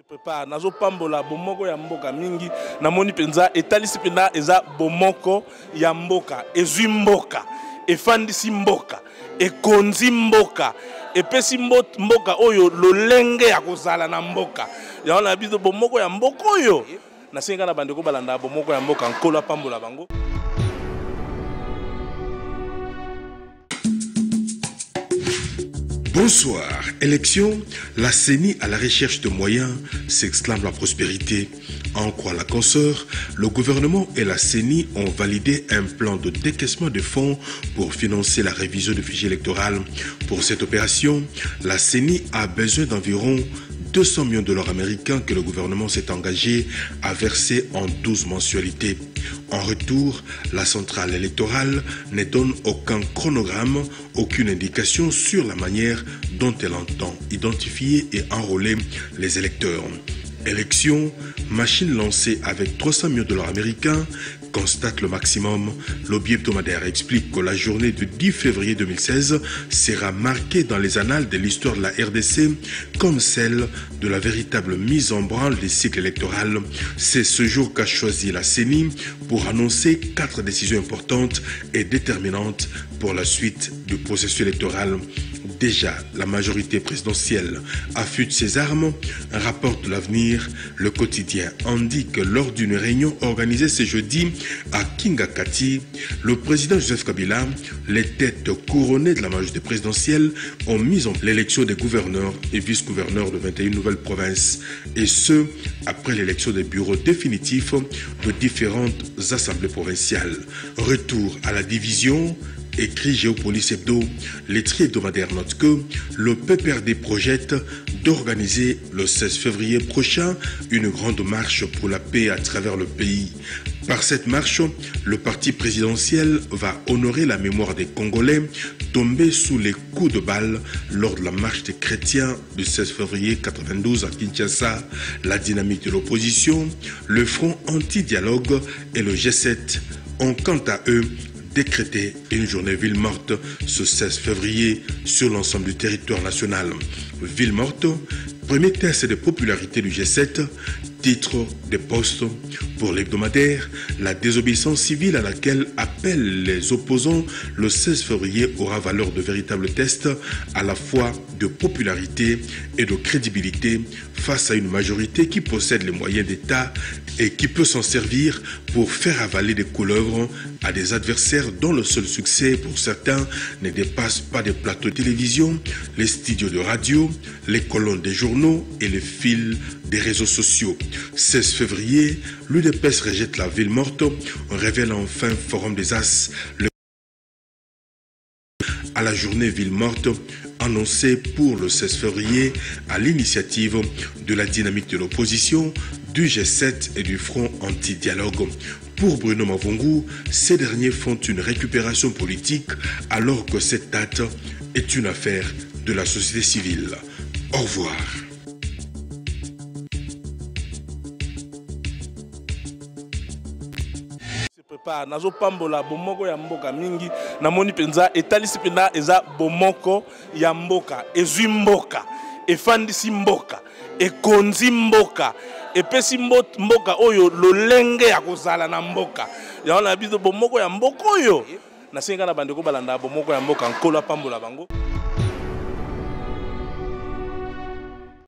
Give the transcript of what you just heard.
Se prépare nazo pambola bomoko ya mboka mingi namoni penza etalisi pena eza bomoko ya mboka ezwi mboka efandisi mboka ekonzi mboka epesi mboka oyo lolenge ya kozala na mboka ya na biso bomoko ya mboka oyo nasenga na bandeko balanda bomoko ya mboka nkola pambola bango. Bonsoir. Élection, la CENI à la recherche de moyens, s'exclame la prospérité. En croit la consoeur, le gouvernement et la CENI ont validé un plan de décaissement de fonds pour financer la révision du fichier électoral. Pour cette opération, la CENI a besoin d'environ 200 millions de dollars américains que le gouvernement s'est engagé à verser en 12 mensualités. En retour, la centrale électorale ne donne aucun chronogramme, aucune indication sur la manière dont elle entend identifier et enrôler les électeurs. Élection, machine lancée avec 300 millions de dollars américains, constate le maximum. Lobby hebdomadaire explique que la journée du 10 février 2016 sera marquée dans les annales de l'histoire de la RDC comme celle de la véritable mise en branle des cycles électoraux. C'est ce jour qu'a choisi la CENI pour annoncer 4 décisions importantes et déterminantes pour la suite du processus électoral. Déjà, la majorité présidentielle affûte ses armes, rapporte l'avenir. Le quotidien indique que lors d'une réunion organisée ce jeudi à Kingakati, le président Joseph Kabila, les têtes couronnées de la majorité présidentielle ont mis en l'élection des gouverneurs et vice-gouverneurs de 21 nouvelles provinces. Et ce, après l'élection des bureaux définitifs de différentes assemblées provinciales. Retour à la division. Écrit Géopolis Hebdo, l'étri hebdomadaire note que le PPRD projette d'organiser le 16 février prochain une grande marche pour la paix à travers le pays. Par cette marche, le parti présidentiel va honorer la mémoire des Congolais tombés sous les coups de balle lors de la marche des chrétiens du 16 février 92 à Kinshasa. La dynamique de l'opposition, le Front anti-dialogue et le G7 ont quant à eux décréter une journée ville morte ce 16 février sur l'ensemble du territoire national. Ville morte, premier test de popularité du G7, titre des postes pour l'hebdomadaire, la désobéissance civile à laquelle appellent les opposants le 16 février aura valeur de véritable test à la fois de popularité et de crédibilité face à une majorité qui possède les moyens d'État et qui peut s'en servir pour faire avaler des couleuvres à des adversaires dont le seul succès pour certains ne dépasse pas des plateaux de télévision, les studios de radio, les colonnes des journaux et les fils des réseaux sociaux. 16 février, l'UDPS rejette la ville morte, révèle enfin Forum des As à la journée ville morte annoncée pour le 16 février à l'initiative de la dynamique de l'opposition, du G7 et du Front anti-dialogue. Pour Bruno Mavungu, ces derniers font une récupération politique alors que cette date est une affaire de la société civile. Au revoir. Nazo pambola bomoko ya mboka mingi namoni penza etalisi pena eza bomoko ya mboka ezwi mboka efandisi mboka ekonzi mboka epesi mboka oyo lolenge ya kozala na mboka ya na biso bomoko ya mboka oyo nasenga na bandeko balanda bomoko ya mboka nkola pambola bango.